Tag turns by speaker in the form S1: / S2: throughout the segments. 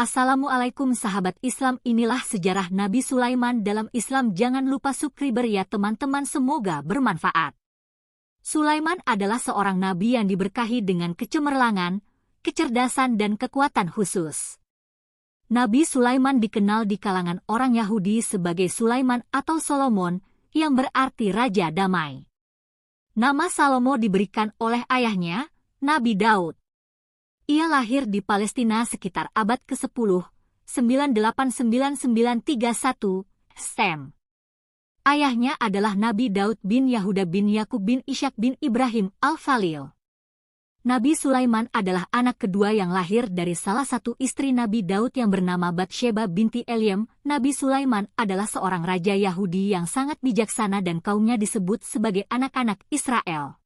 S1: Assalamualaikum sahabat Islam, inilah sejarah Nabi Sulaiman dalam Islam. Jangan lupa subscribe ya teman-teman, semoga bermanfaat. Sulaiman adalah seorang nabi yang diberkahi dengan kecemerlangan, kecerdasan dan kekuatan khusus. Nabi Sulaiman dikenal di kalangan orang Yahudi sebagai Sulaiman atau Solomon, yang berarti Raja Damai. Nama Salomo diberikan oleh ayahnya, Nabi Daud. Ia lahir di Palestina sekitar abad ke-10, 989-931, Sem. Ayahnya adalah Nabi Daud bin Yahuda bin Yakub bin Ishak bin Ibrahim al-Khalil. Nabi Sulaiman adalah anak kedua yang lahir dari salah satu istri Nabi Daud yang bernama Batsheba binti Eliam. Nabi Sulaiman adalah seorang raja Yahudi yang sangat bijaksana dan kaumnya disebut sebagai anak-anak Israel.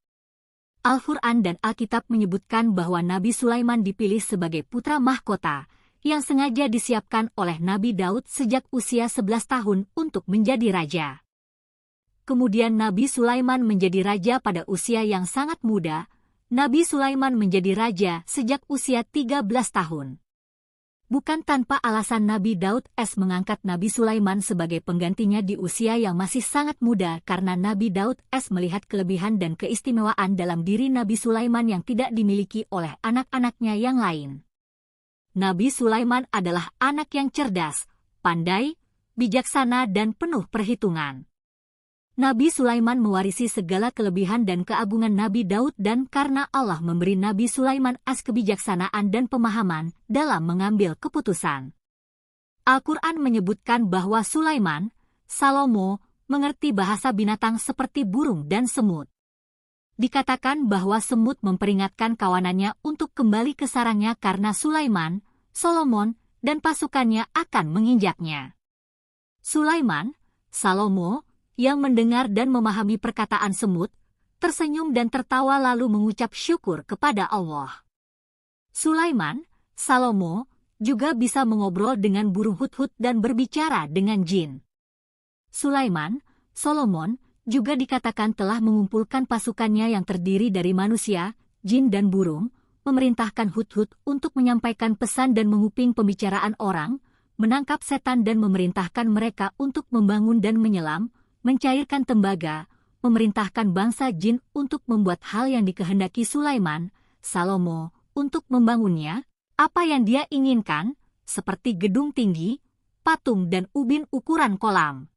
S1: Al-Quran dan Alkitab menyebutkan bahwa Nabi Sulaiman dipilih sebagai putra mahkota yang sengaja disiapkan oleh Nabi Daud sejak usia 11 tahun untuk menjadi raja. Kemudian Nabi Sulaiman menjadi raja pada usia yang sangat muda. Nabi Sulaiman menjadi raja sejak usia 13 tahun. Bukan tanpa alasan Nabi Daud mengangkat Nabi Sulaiman sebagai penggantinya di usia yang masih sangat muda, karena Nabi Daud melihat kelebihan dan keistimewaan dalam diri Nabi Sulaiman yang tidak dimiliki oleh anak-anaknya yang lain. Nabi Sulaiman adalah anak yang cerdas, pandai, bijaksana dan penuh perhitungan. Nabi Sulaiman mewarisi segala kelebihan dan keagungan Nabi Daud, dan karena Allah memberi Nabi Sulaiman kebijaksanaan dan pemahaman dalam mengambil keputusan. Al-Quran menyebutkan bahwa Sulaiman, Salomo, mengerti bahasa binatang seperti burung dan semut. Dikatakan bahwa semut memperingatkan kawanannya untuk kembali ke sarangnya karena Sulaiman, Solomon, dan pasukannya akan menginjaknya. Sulaiman, Salomo, yang mendengar dan memahami perkataan semut, tersenyum dan tertawa lalu mengucap syukur kepada Allah. Sulaiman, Salomo, juga bisa mengobrol dengan burung hudhud dan berbicara dengan jin. Sulaiman, Solomon, juga dikatakan telah mengumpulkan pasukannya yang terdiri dari manusia, jin dan burung, memerintahkan hudhud untuk menyampaikan pesan dan menguping pembicaraan orang, menangkap setan dan memerintahkan mereka untuk membangun dan menyelam, mencairkan tembaga, memerintahkan bangsa jin untuk membuat hal yang dikehendaki Sulaiman, Salomo, untuk membangunnya, apa yang dia inginkan, seperti gedung tinggi, patung dan ubin ukuran kolam.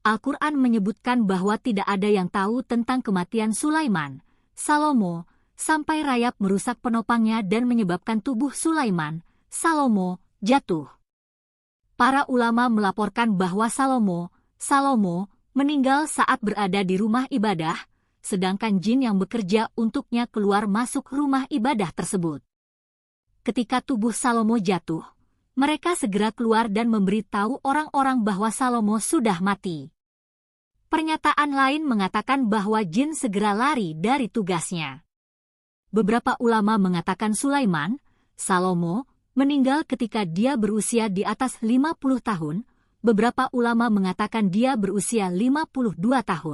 S1: Al-Quran menyebutkan bahwa tidak ada yang tahu tentang kematian Sulaiman, Salomo, sampai rayap merusak penopangnya dan menyebabkan tubuh Sulaiman, Salomo, jatuh. Para ulama melaporkan bahwa Salomo, meninggal saat berada di rumah ibadah, sedangkan jin yang bekerja untuknya keluar masuk rumah ibadah tersebut. Ketika tubuh Salomo jatuh, mereka segera keluar dan memberitahu orang-orang bahwa Salomo sudah mati. Pernyataan lain mengatakan bahwa jin segera lari dari tugasnya. Beberapa ulama mengatakan Sulaiman, Salomo, meninggal ketika dia berusia di atas 50 tahun, beberapa ulama mengatakan dia berusia 52 tahun.